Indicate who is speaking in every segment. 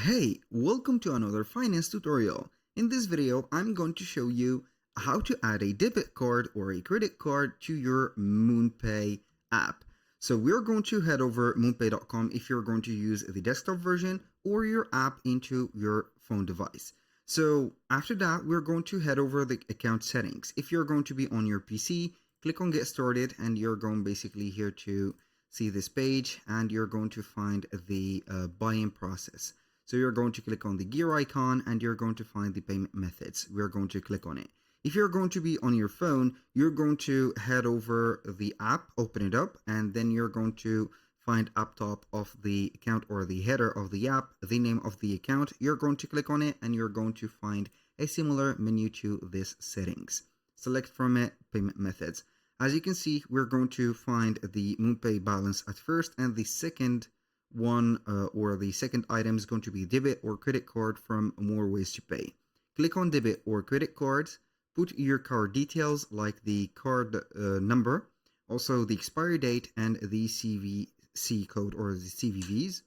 Speaker 1: Hey, welcome to another finance tutorial. In this video, I'm going to show you how to add a debit card or a credit card to your MoonPay app. So we're going to head over moonpay.com if you're going to use the desktop version or your app into your phone device. So after that, we're going to head over the account settings. If you're going to be on your PC, click on get started and you're going basically here to see this page and you're going to find the buy-in process. So you're going to click on the gear icon and you're going to find the payment methods. We're going to click on it. If you're going to be on your phone, you're going to head over the app, open it up, and then you're going to find up top of the account or the header of the app, the name of the account. You're going to click on it and you're going to find a similar menu to this settings. Select from it payment methods. As you can see, we're going to find the MoonPay balance at first, and the second one or the second item is going to be debit or credit card from more ways to pay. Click on debit or credit cards, put your card details like the card number, also the expiry date and the CVC code or the CVVs.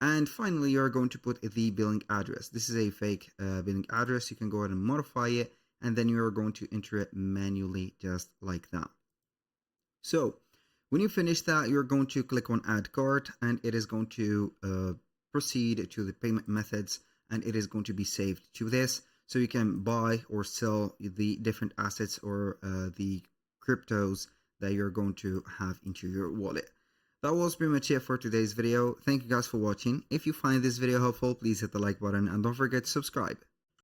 Speaker 1: And finally, you're going to put the billing address. This is a fake billing address. You can go ahead and modify it, and then you're going to enter it manually just like that. So when you finish that, you're going to click on add card and it is going to proceed to the payment methods and it is going to be saved to this. So you can buy or sell the different assets or the cryptos that you're going to have into your wallet. That was pretty much it for today's video. Thank you guys for watching. If you find this video helpful, please hit the like button and don't forget to subscribe.